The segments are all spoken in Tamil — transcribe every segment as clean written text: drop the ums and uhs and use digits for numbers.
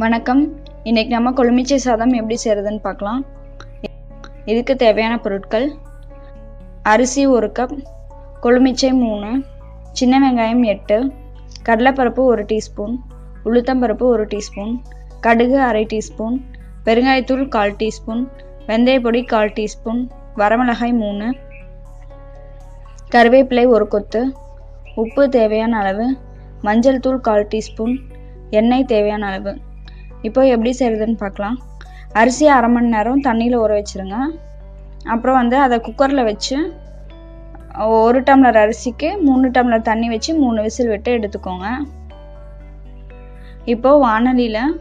வணக்கம். இன்னைக்கு நம்ம கொழுமிச்சை சாதம் எப்படி செய்யறதுன்னு பார்க்கலாம். இதுக்கு தேவையான பொருட்கள்: அரிசி 1 கப், கொழுமிச்சை 3, சின்ன வெங்காயம் 8, கடலைப்பருப்பு 1 டீஸ்பூன், உளுத்தம்பருப்பு 1 டீஸ்பூன், கடுகு அரை டீஸ்பூன், பெருங்காயத்தூள் 1/4 டீஸ்பூன், வெந்தயப்பொடி 1/4 டீஸ்பூன், வரமிளகாய் 3, கருவேப்பிலை 1 கொத்து, உப்பு தேவையான அளவு, மஞ்சள் தூள் 1/4 டீஸ்பூன், எண்ணெய் தேவையான அளவு. இப்போ எப்படி செய்கிறதுன்னு பார்க்கலாம். அரிசி அரை மணி நேரம் தண்ணியில் ஊற வச்சுருங்க. அப்புறம் அதை குக்கரில் வச்சு 1 டம்ளர் அரிசிக்கு 3 டம்ளர் தண்ணி வச்சு 3 விசில் விட்டு எடுத்துக்கோங்க. இப்போது வாணலியில்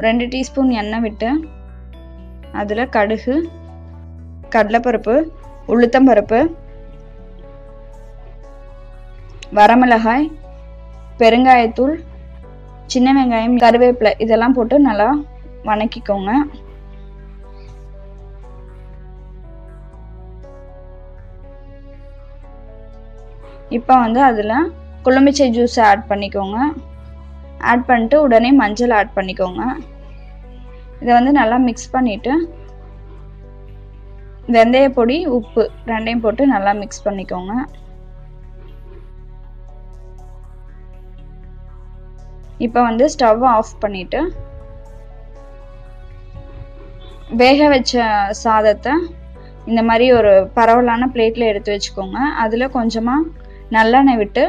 2 டீஸ்பூன் எண்ணெய் விட்டு அதில் கடுகு, கடலைப்பருப்பு, உளுத்தம்பருப்பு, வரமிளகாய், பெருங்காயத்தூள், சின்ன வெங்காயம், கருவேப்பிலை இதெல்லாம் போட்டு நல்லா வணக்கிக்கோங்க. இப்போ அதில் கொழுமிச்சை ஜூஸ் ஆட் பண்ணிக்கோங்க. ஆட் பண்ணிட்டு உடனே மஞ்சள் ஆட் பண்ணிக்கோங்க. இதை நல்லா மிக்ஸ் பண்ணிவிட்டு வெந்தயப்பொடி, உப்பு ரெண்டையும் போட்டு நல்லா மிக்ஸ் பண்ணிக்கோங்க. இப்போ ஸ்டவ் ஆஃப் பண்ணிவிட்டு வேக வச்ச சாதத்தை இந்த மாதிரி ஒரு பரவலான பிளேட்டில் எடுத்து வச்சுக்கோங்க. அதில் கொஞ்சமாக நல்லெண்ணெய் விட்டு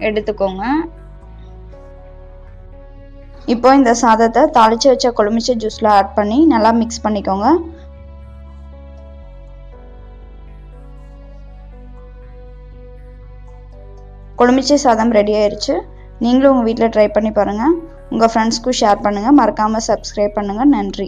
எடுத்துக்கோங்க. இப்போ இந்த சாதத்தை தாளித்து வச்ச கொழுமிச்சை ஜூஸில் ஆட் பண்ணி நல்லா மிக்ஸ் பண்ணிக்கோங்க. கொழுமிச்சை சாதம் ரெடி ஆயிடுச்சு. நீங்களும் உங்கள் வீட்டில் ட்ரை பண்ணி பாருங்கள். உங்கள் ஃப்ரெண்ட்ஸ்க்கும் ஷேர் பண்ணுங்கள். மறக்காமல் சப்ஸ்கிரைப் பண்ணுங்கள். நன்றி.